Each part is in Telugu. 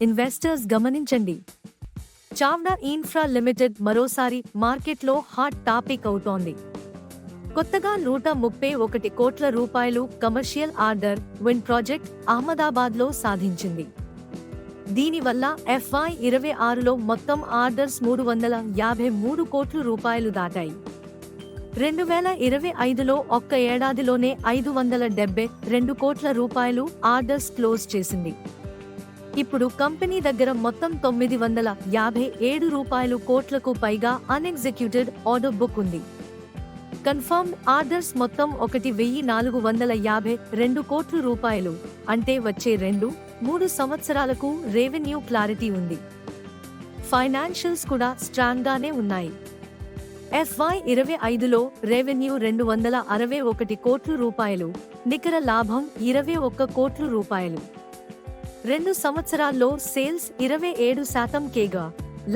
ఇన్వెస్టర్స్ గమనించండి. చావ్డా ఇన్ఫ్రా లిమిటెడ్ మరోసారి మార్కెట్లో హాట్ టాపిక్ అవుతోంది. కొత్తగా 131 కోట్ల రూపాయలు కమర్షియల్ ఆర్డర్ విన్ ప్రాజెక్ట్ అహ్మదాబాద్లో సాధించింది. దీనివల్ల FY26లో మొత్తం ఆర్డర్స్ 353 కోట్ల రూపాయలు దాటాయి. 2025లో ఒక్క ఏడాదిలోనే 572 కోట్ల రూపాయలు ఆర్డర్స్ క్లోజ్ చేసింది. ఇప్పుడు కంపెనీ దగ్గర మొత్తం 957 రూపాయలు కోట్లకు పైగా అన్ఎగ్జిక్యూటెడ్ ఆర్డర్ బుక్ ఉంది. కన్ఫర్మ్డ్ ఆర్డర్స్ మొత్తం 1452 కోట్ల రూపాయలు. అంటే వచ్చే 2-3 సంవత్సరాలకు రెవెన్యూ క్లారిటీ ఉంది. ఫైనాన్షియల్స్ కూడా స్ట్రాంగ్ గానే ఉన్నాయి. FY25లో రెవెన్యూ 261 కోట్ల రూపాయలు, నికర లాభం 21 కోట్ల రూపాయలు. 2 సంవత్సరాల్లో సేల్స్ 27% కేగా,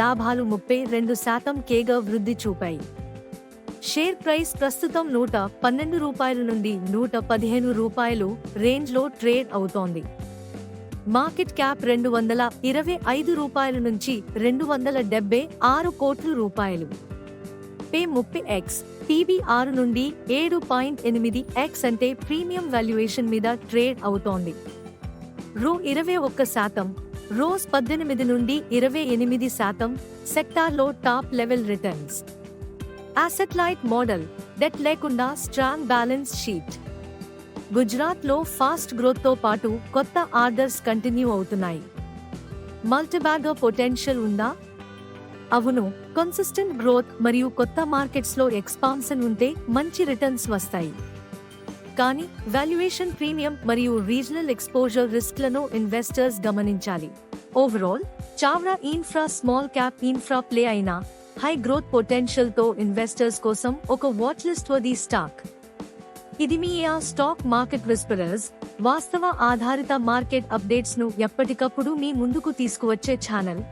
లాభాలు 32% కేగా వృద్ధి చూపాయి. షేర్ ప్రైస్ ప్రస్తుతం 112 రూపాయల నుండి 115 రూపాయలు రేంజ్లో ట్రేడ్ అవుతోంది. మార్కెట్ క్యాప్ 225 రూపాయల నుంచి 276 కోట్ల రూపాయలు. పే 30x, PB 6 నుండి 7.8x అంటే ప్రీమియం వాల్యుయేషన్ మీద ట్రేడ్ అవుతోంది. ROE 21%, ROS 18 నుండి 28%, సెక్టార్లో top level returns. Asset light model, debt లేకుండా స్ట్రాంగ్ బ్యాలెన్స్ షీట్. గుజరాత్లో ఫాస్ట్ గ్రోత్తో పాటు కొత్త ఆర్డర్స్ కంటిన్యూ అవుతున్నాయి. మల్టీబ్యాగర్ పొటెన్షియల్ ఉందా? అవును, కన్సిస్టెంట్ గ్రోత్ మరియు కొత్త మార్కెట్స్లో ఎక్స్పాన్షన్ ఉంటే మంచి రిటర్న్స్ వస్తాయి. కానీ వాల్యుయేషన్ ప్రీమియం మరియు రీజనల్ ఎక్స్పోజర్ రిస్క్లను ఇన్వెస్టర్స్ గమనించాలి. Overall Chavda infra small cap infra play అయినా హై గ్రోత్ పొటెన్షియల్ తో ఇన్వెస్టర్స్ కోసం ఒక వాచ్ లిస్ట్ వర్ది స్టాక్. ఇది మీ స్టాక్ మార్కెట్ విస్పరర్స్, వాస్తవ ఆధారిత మార్కెట్ అప్డేట్స్ ను ఎప్పటికప్పుడు మీ ముందుకు తీసుకువచ్చే ఛానల్.